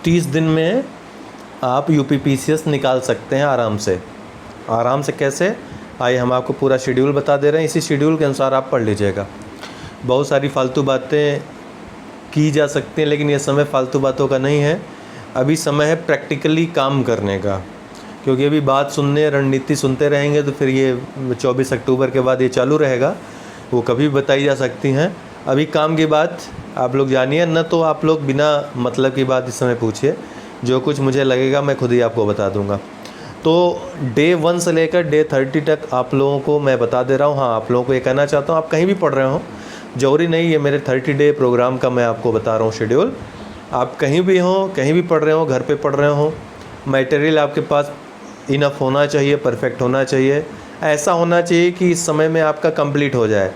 30 दिन में आप यूपीपीसीएस निकाल सकते हैं आराम से। कैसे, आइए हम आपको पूरा शेड्यूल बता दे रहे हैं। इसी शेड्यूल के अनुसार आप पढ़ लीजिएगा। बहुत सारी फालतू बातें की जा सकती हैं, लेकिन ये समय फालतू बातों का नहीं है। अभी समय है प्रैक्टिकली काम करने का, क्योंकि अभी बात सुनने, रणनीति सुनते रहेंगे तो फिर ये 24 अक्टूबर के बाद ये चालू रहेगा, वो कभी बताई जा सकती हैं। अभी काम की बात आप लोग जानिए, न तो आप लोग बिना मतलब की बात इस समय पूछिए। जो कुछ मुझे लगेगा मैं खुद ही आपको बता दूंगा। तो डे 1 से लेकर डे 30 तक आप लोगों को मैं बता दे रहा हूँ। हाँ, आप लोगों को ये कहना चाहता हूँ, आप कहीं भी पढ़ रहे हो, जरूरी नहीं ये मेरे 30 डे प्रोग्राम का मैं आपको बता रहा हूँ शेड्यूल। आप कहीं भी हो, कहीं भी पढ़ रहे हो, घर पे पढ़ रहे हो, मटेरियल आपके पास इनफ होना चाहिए, परफेक्ट होना चाहिए। ऐसा होना चाहिए कि इस समय में आपका कंप्लीट हो जाए।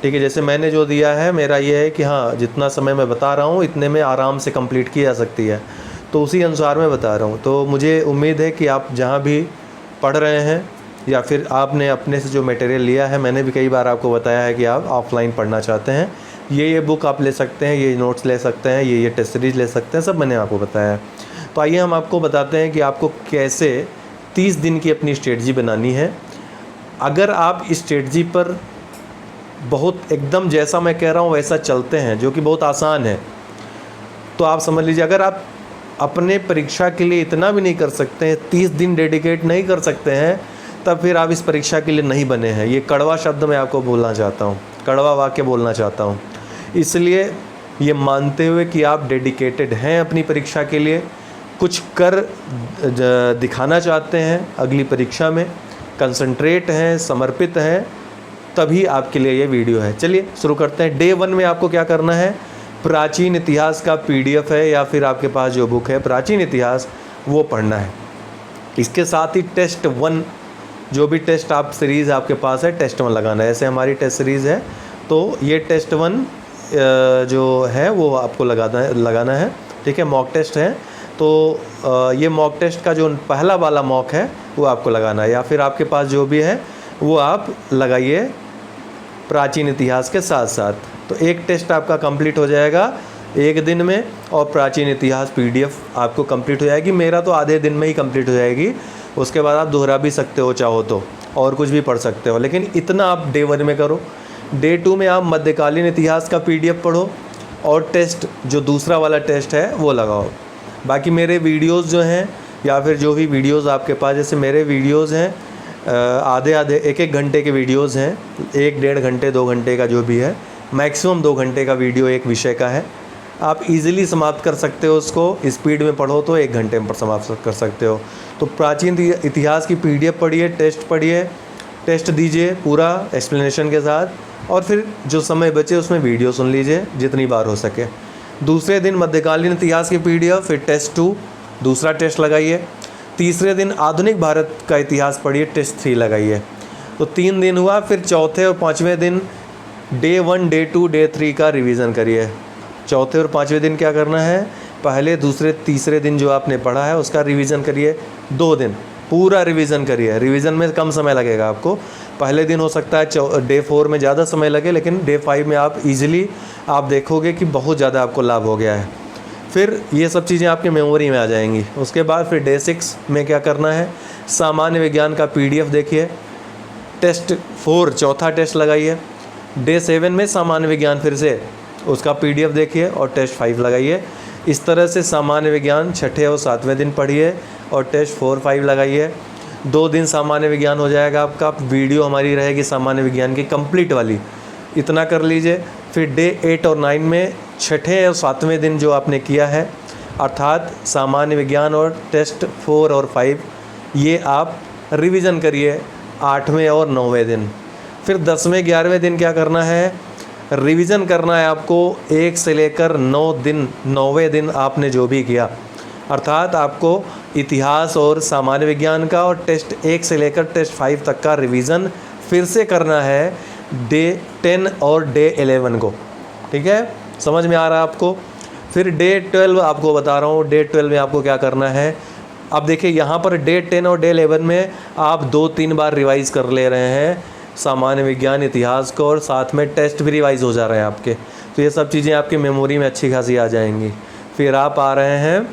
ठीक है, जैसे मैंने जो दिया है, मेरा ये है कि हाँ, जितना समय मैं बता रहा हूँ इतने में आराम से कंप्लीट की जा सकती है, तो उसी अनुसार मैं बता रहा हूँ। तो मुझे उम्मीद है कि आप जहाँ भी पढ़ रहे हैं या फिर आपने अपने से जो मटेरियल लिया है, मैंने भी कई बार आपको बताया है कि आप ऑफलाइन पढ़ना चाहते हैं, ये बुक आप ले सकते हैं, ये नोट्स ले सकते हैं, ये टेस्ट सीरीज ले सकते हैं, सब मैंने आपको बताया है। तो आइए हम आपको बताते हैं कि आपको कैसे 30 दिन की अपनी स्ट्रेटजी बनानी है। अगर आप इस स्ट्रेटजी पर बहुत एकदम जैसा मैं कह रहा हूँ वैसा चलते हैं, जो कि बहुत आसान है, तो आप समझ लीजिए। अगर आप अपने परीक्षा के लिए इतना भी नहीं कर सकते हैं, 30 दिन डेडिकेट नहीं कर सकते हैं, तब फिर आप इस परीक्षा के लिए नहीं बने हैं। ये कड़वा शब्द मैं आपको बोलना चाहता हूँ, कड़वा वाक्य बोलना चाहता हूँ। इसलिए ये मानते हुए कि आप डेडिकेटेड हैं अपनी परीक्षा के लिए, कुछ कर दिखाना चाहते हैं अगली परीक्षा में, कंसंट्रेट हैं, समर्पित हैं, तभी आपके लिए ये वीडियो है। चलिए शुरू करते हैं। डे 1 में आपको क्या करना है, प्राचीन इतिहास का PDF है या फिर आपके पास जो बुक है प्राचीन इतिहास, वो पढ़ना है। इसके साथ ही टेस्ट 1, जो भी टेस्ट आप सीरीज़ आपके पास है, टेस्ट 1 लगाना है। ऐसे हमारी टेस्ट सीरीज़ है, तो ये टेस्ट 1 जो है वो आपको लगाना है। ठीक है, मॉक टेस्ट है, तो ये मॉक टेस्ट का जो पहला वाला मॉक है वो आपको लगाना है, या फिर आपके पास जो भी है वो आप लगाइए प्राचीन इतिहास के साथ साथ। तो एक टेस्ट आपका कंप्लीट हो जाएगा एक दिन में, और प्राचीन इतिहास PDF आपको कंप्लीट हो जाएगी। मेरा तो आधे दिन में ही कंप्लीट हो जाएगी। उसके बाद आप दोहरा भी सकते हो चाहो तो, और कुछ भी पढ़ सकते हो, लेकिन इतना आप डे 1 में करो। डे 2 में आप मध्यकालीन इतिहास का PDF पढ़ो, और टेस्ट जो दूसरा वाला टेस्ट है वो लगाओ। बाकी मेरे वीडियोज़ जो हैं, या फिर जो भी वीडियोज़ आपके पास, जैसे मेरे वीडियोज़ हैं आधे 1-1 घंटे के वीडियोज़ हैं, 1-1.5 घंटे 2 घंटे का जो भी है, मैक्सिमम 2 घंटे का वीडियो एक विषय का है। आप इजीली समाप्त कर सकते हो उसको, स्पीड में पढ़ो तो 1 घंटे में समाप्त कर सकते हो। तो प्राचीन इतिहास की PDF पढ़िए, टेस्ट पढ़िए, टेस्ट दीजिए पूरा एक्सप्लेनेशन के साथ, और फिर जो समय बचे उसमें वीडियो सुन लीजिए जितनी बार हो सके। दूसरे दिन मध्यकालीन इतिहास की PDF, फिर टेस्ट 2 दूसरा टेस्ट लगाइए। तीसरे दिन आधुनिक भारत का इतिहास पढ़िए, टेस्ट 3 लगाइए। तो 3 दिन हुआ। फिर चौथे और पाँचवें दिन डे 1, डे 2, डे 3 का रिवीजन करिए। चौथे और पाँचवें दिन क्या करना है, पहले दूसरे तीसरे दिन जो आपने पढ़ा है उसका रिवीजन करिए। 2 दिन पूरा रिवीजन करिए। रिवीजन में कम समय लगेगा आपको। पहले दिन हो सकता है डे 4 में ज़्यादा समय लगे, लेकिन डे 5 में आप इजीली आप देखोगे कि बहुत ज़्यादा आपको लाभ हो गया है। फिर ये सब चीज़ें आपके मेमोरी में आ जाएंगी। उसके बाद फिर डे 6 में क्या करना है, सामान्य विज्ञान का PDF देखिए, टेस्ट 4 चौथा टेस्ट लगाइए। डे 7 में सामान्य विज्ञान फिर से उसका PDF देखिए और टेस्ट 5 लगाइए। इस तरह से सामान्य विज्ञान छठे और 7वें दिन पढ़िए और टेस्ट 4-5 लगाइए। 2 दिन सामान्य विज्ञान हो जाएगा आपका। वीडियो हमारी रहेगी सामान्य विज्ञान की कंप्लीट वाली, इतना कर लीजिए। फिर डे 8 और 9 में छठे और 7वें दिन जो आपने किया है, अर्थात सामान्य विज्ञान और टेस्ट 4 और 5, ये आप रिवीजन करिए 8वें और 9वें दिन। फिर 10वें 11वें दिन क्या करना है, रिवीजन करना है आपको 1 से लेकर 9 दिन। 9वें दिन आपने जो भी किया, अर्थात आपको इतिहास और सामान्य विज्ञान का और टेस्ट 1 से लेकर टेस्ट 5 तक का रिवीजन फिर से करना है डे 10 और डे 11 को। ठीक है, समझ में आ रहा है आपको। फिर डे 12 आपको बता रहा हूँ, डे 12 में आपको क्या करना है। अब देखिए यहाँ पर डे 10 और डे 11 में आप 2-3 बार रिवाइज़ कर ले रहे हैं सामान्य विज्ञान इतिहास को, और साथ में टेस्ट भी रिवाइज़ हो जा रहे हैं आपके। तो ये सब चीज़ें आपकी मेमोरी में अच्छी खासी आ जाएंगी। फिर आप आ रहे हैं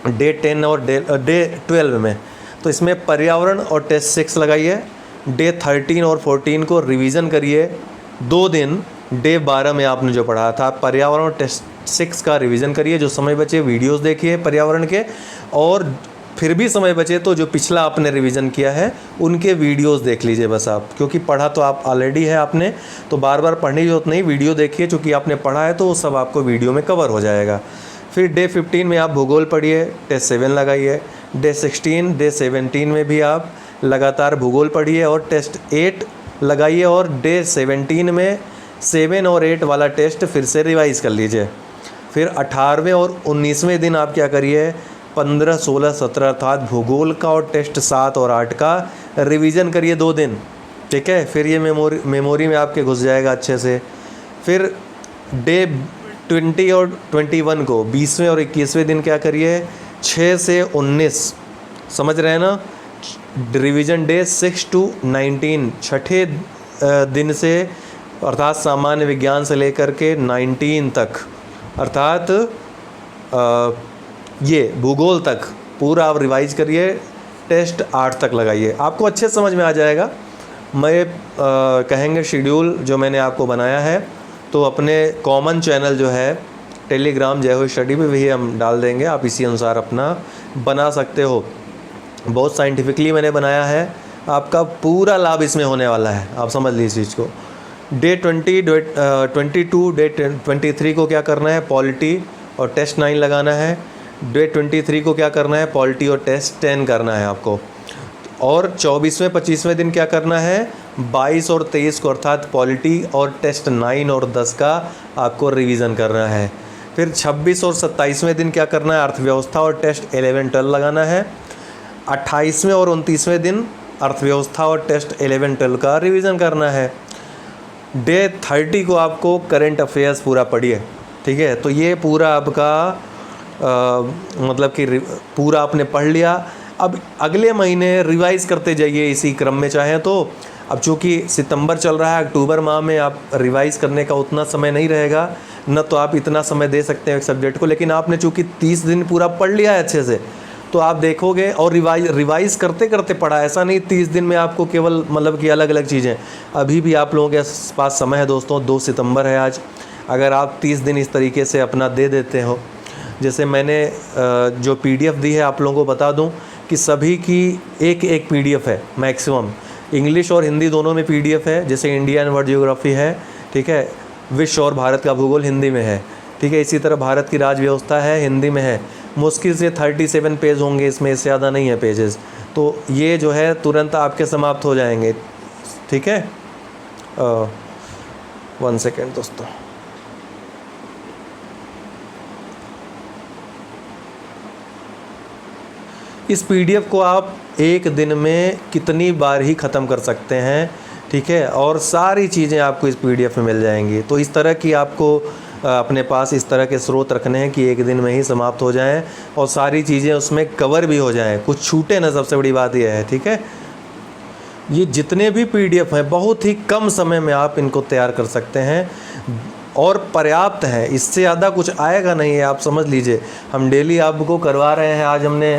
डे 10 और डे 12 में। तो इसमें पर्यावरण और टेस्ट 6 लगाइए। डे 13 और 14 को रिवीजन करिए 2 दिन। डे 12 में आपने जो पढ़ा था पर्यावरण और टेस्ट 6 का रिवीजन करिए। जो समय बचे वीडियोस देखिए पर्यावरण के, और फिर भी समय बचे तो जो पिछला आपने रिवीजन किया है उनके वीडियोस देख लीजिए बस आप, क्योंकि पढ़ा तो आप ऑलरेडी है आपने, तो बार बार पढ़ने की जरूरत नहीं, वीडियो देखिए, चूँकि आपने पढ़ा है तो वो सब आपको वीडियो में कवर हो जाएगा। फिर डे 15 में आप भूगोल पढ़िए, टेस्ट 7 लगाइए। डे 16 डे 17 में भी आप लगातार भूगोल पढ़िए और टेस्ट 8 लगाइए, और डे 17 में 7 और 8 वाला टेस्ट फिर से रिवाइज़ कर लीजिए। फिर 18वें और 19वें दिन आप क्या करिए, 15, 16, 17 अर्थात भूगोल का और टेस्ट 7 और 8 का रिवीजन करिए 2 दिन, ठीक है। फिर ये मेमोरी में आपके घुस जाएगा अच्छे से। फिर डे 20 और 21 को 20वें और 21वें दिन क्या करिए, 6 से 19, समझ रहे हैं ना, रिवीजन डे 6 to 19, छठे दिन से अर्थात सामान्य विज्ञान से लेकर के 19 तक, अर्थात ये भूगोल तक पूरा आप रिवाइज करिए। टेस्ट 8 तक लगाइए, आपको अच्छे समझ में आ जाएगा। मैं कहेंगे शेड्यूल जो मैंने आपको बनाया है तो अपने कॉमन चैनल जो है टेलीग्राम जय हो स्टडी पे भी हम डाल देंगे, आप इसी अनुसार अपना बना सकते हो। बहुत साइंटिफिकली मैंने बनाया है, आपका पूरा लाभ इसमें होने वाला है, आप समझ लीजिए इस चीज़ को। डे 20 डे 22 डे 23 को क्या करना है, पॉलिटी और टेस्ट 9 लगाना है। डे 23 को क्या करना है, पॉलिटी और टेस्ट 10 करना है आपको। और 24वें 25वें दिन क्या करना है, 22 और 23 को अर्थात पॉलिटी और टेस्ट 9 और 10 का आपको रिवीजन करना है। फिर 26 और 27वें दिन क्या करना है, अर्थव्यवस्था और टेस्ट 11, 12 लगाना है। 28वें और 29वें दिन अर्थव्यवस्था और टेस्ट 11, 12 का रिवीजन करना है। डे 30 को आपको करंट अफेयर्स पूरा पढ़िए, ठीक है। तो ये पूरा आपका मतलब कि पूरा आपने पढ़ लिया। अब अगले महीने रिवाइज़ करते जाइए इसी क्रम में चाहें तो। अब चूँकि सितंबर चल रहा है, अक्टूबर माह में आप रिवाइज़ करने का उतना समय नहीं रहेगा, न तो आप इतना समय दे सकते हैं एक सब्जेक्ट को, लेकिन आपने चूँकि 30 दिन पूरा पढ़ लिया है अच्छे से, तो आप देखोगे और रिवाइज़ करते करते पढ़ा, ऐसा नहीं 30 दिन में आपको केवल मतलब कि अलग अलग चीज़ें। अभी भी आप लोगों के पास समय है दोस्तों, 2 सितंबर है आज। अगर आप 30 दिन इस तरीके से अपना दे देते हो, जैसे मैंने जो PDF दी है आप लोगों को बता दूं कि सभी की एक PDF है मैक्सिमम, इंग्लिश और हिंदी दोनों में PDF है। जैसे इंडिया एंड वर्ल्ड ज्योग्राफी है, ठीक है, विश्व और भारत का भूगोल हिंदी में है, ठीक है। इसी तरह भारत की राज्य व्यवस्था है, हिंदी में है। मुश्किल से 37 पेज होंगे इसमें, इससे ज़्यादा नहीं है पेजेस। तो ये जो है तुरंत आपके समाप्त हो जाएंगे, ठीक है। 1 सेकेंड दोस्तों, इस PDF को आप एक दिन में कितनी बार ही ख़त्म कर सकते हैं, ठीक है, और सारी चीज़ें आपको इस PDF में मिल जाएंगी। तो इस तरह की आपको अपने पास इस तरह के स्रोत रखने हैं कि एक दिन में ही समाप्त हो जाएं और सारी चीज़ें उसमें कवर भी हो जाएं, कुछ छूटे ना, सबसे बड़ी बात यह है, ठीक है। ये जितने भी PDF हैं बहुत ही कम समय में आप इनको तैयार कर सकते हैं और पर्याप्त है, इससे ज़्यादा कुछ आएगा नहीं है, आप समझ लीजिए। हम डेली आपको करवा रहे हैं, आज हमने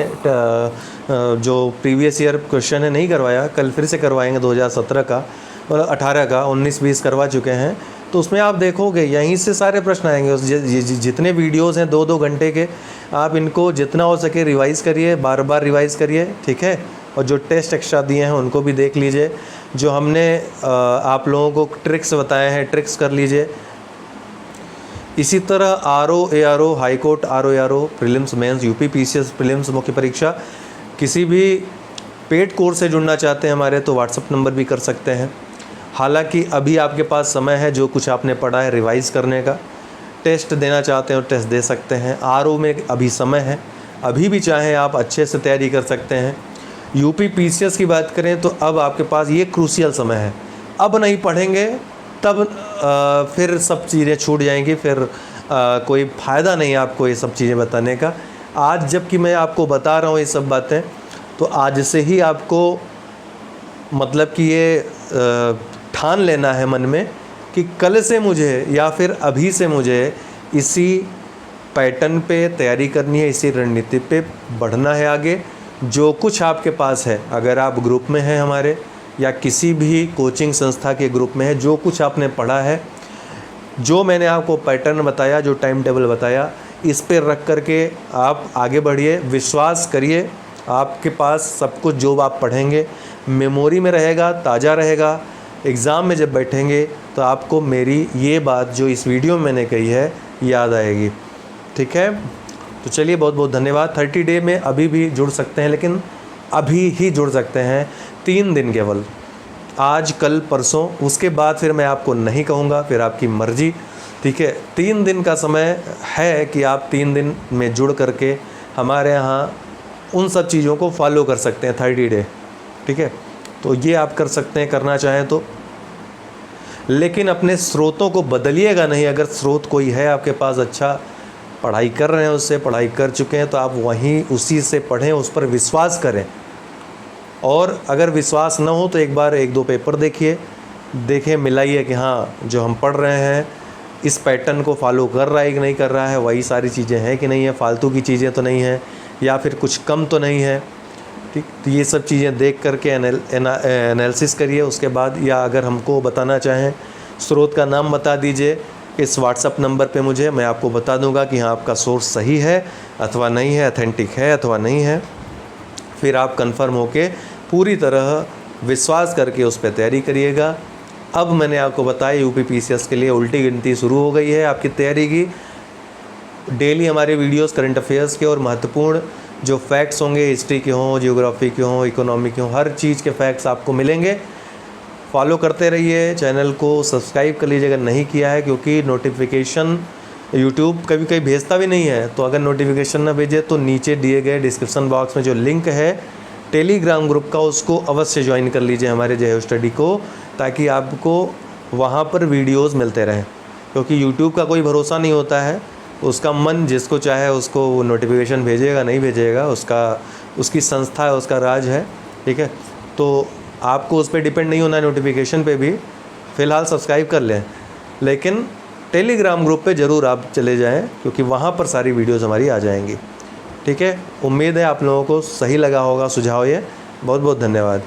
जो प्रीवियस ईयर क्वेश्चन है नहीं करवाया, कल फिर से करवाएंगे 2017 का और 18 का, 19-20 करवा चुके हैं। तो उसमें आप देखोगे यहीं से सारे प्रश्न आएंगे। जितने वीडियोज़ हैं 2-2 घंटे के, आप इनको जितना हो सके रिवाइज़ करिए, बार बार रिवाइज़ करिए, ठीक है। और जो टेस्ट एक्स्ट्रा दिए हैं उनको भी देख लीजिए। जो हमने आप लोगों को ट्रिक्स बताए हैं, ट्रिक्स कर लीजिए। इसी तरह RO ARO high court, RO ARO prelims mains, UP PCS prelims मुख्य परीक्षा, किसी भी पेड कोर्स से जुड़ना चाहते हैं हमारे तो व्हाट्सअप नंबर भी कर सकते हैं। हालांकि अभी आपके पास समय है जो कुछ आपने पढ़ा है रिवाइज़ करने का। टेस्ट देना चाहते हैं और टेस्ट दे सकते हैं। RO में अभी समय है, अभी भी चाहें आप अच्छे से तैयारी कर सकते हैं। UP PCS की बात करें तो अब आपके पास ये क्रूशियल समय है, अब नहीं पढ़ेंगे तब फिर सब चीज़ें छूट जाएंगी, फिर कोई फ़ायदा नहीं आपको ये सब चीज़ें बताने का। आज जबकि मैं आपको बता रहा हूँ ये सब बातें, तो आज से ही आपको मतलब कि ये ठान लेना है मन में कि कल से मुझे या फिर अभी से मुझे इसी पैटर्न पे तैयारी करनी है, इसी रणनीति पे बढ़ना है आगे। जो कुछ आपके पास है, अगर आप ग्रुप में हैं हमारे या किसी भी कोचिंग संस्था के ग्रुप में है, जो कुछ आपने पढ़ा है, जो मैंने आपको पैटर्न बताया, जो टाइम टेबल बताया, इस पे रख करके आप आगे बढ़िए। विश्वास करिए, आपके पास सब कुछ जो आप पढ़ेंगे मेमोरी में रहेगा, ताज़ा रहेगा। एग्ज़ाम में जब बैठेंगे तो आपको मेरी ये बात जो इस वीडियो में मैंने कही है याद आएगी। ठीक है, तो चलिए बहुत बहुत धन्यवाद। 30 डे में अभी भी जुड़ सकते हैं, लेकिन अभी ही जुड़ सकते हैं, 3 दिन केवल, आज कल परसों। उसके बाद फिर मैं आपको नहीं कहूँगा, फिर आपकी मर्ज़ी। ठीक है, 3 दिन का समय है कि आप 3 दिन में जुड़ करके हमारे यहाँ उन सब चीज़ों को फॉलो कर सकते हैं 30 डे। ठीक है, तो ये आप कर सकते हैं, करना चाहें तो। लेकिन अपने स्रोतों को बदलिएगा नहीं। अगर स्रोत कोई है आपके पास, अच्छा पढ़ाई कर रहे हैं, उससे पढ़ाई कर चुके हैं, तो आप वहीं उसी से पढ़ें, उस पर विश्वास करें। और अगर विश्वास न हो तो एक बार 1-2 पेपर देखिए, देखें, मिलाइए कि हाँ जो हम पढ़ रहे हैं इस पैटर्न को फॉलो कर रहा है कि नहीं कर रहा है, वही सारी चीज़ें हैं कि नहीं है, फालतू की चीज़ें तो नहीं हैं, या फिर कुछ कम तो नहीं है। ठीक, तो ये सब चीज़ें देख करके एनालिसिस करिए। उसके बाद, या अगर हमको बताना चाहें, स्रोत का नाम बता दीजिए इस व्हाट्सअप नंबर पे मुझे, मैं आपको बता दूंगा कि हाँ आपका सोर्स सही है अथवा नहीं है, अथेंटिक है अथवा नहीं है। फिर आप कंफर्म होके पूरी तरह विश्वास करके उस पर तैयारी करिएगा। अब मैंने आपको बताया यूपीपीसीएस के लिए उल्टी गिनती शुरू हो गई है आपकी तैयारी की। डेली हमारे वीडियोस करंट अफेयर्स के और महत्वपूर्ण जो फैक्ट्स होंगे, हिस्ट्री के हों, जियोग्राफी के हों, इकोनॉमी के हों, हर चीज़ के फैक्ट्स आपको मिलेंगे। फॉलो करते रहिए, चैनल को सब्सक्राइब कर लीजिए अगर नहीं किया है, क्योंकि नोटिफिकेशन यूट्यूब कभी कभी भेजता भी नहीं है। तो अगर नोटिफिकेशन ना भेजे तो नीचे दिए गए डिस्क्रिप्शन बॉक्स में जो लिंक है टेलीग्राम ग्रुप का, उसको अवश्य ज्वाइन कर लीजिए हमारे जय हो स्टडी को, ताकि आपको वहाँ पर वीडियोज़ मिलते रहें। क्योंकि यूट्यूब का कोई भरोसा नहीं होता है, उसका मन जिसको चाहे उसको नोटिफिकेशन भेजेगा, नहीं भेजेगा, उसकी संस्था है, उसका राज है। ठीक है, तो आपको उस पर डिपेंड नहीं होना है नोटिफिकेशन पे भी। फ़िलहाल सब्सक्राइब कर लें, लेकिन टेलीग्राम ग्रुप पे ज़रूर आप चले जाएं, क्योंकि वहाँ पर सारी वीडियोज़ हमारी आ जाएंगी। ठीक है, उम्मीद है आप लोगों को सही लगा होगा सुझाव ये। बहुत बहुत धन्यवाद।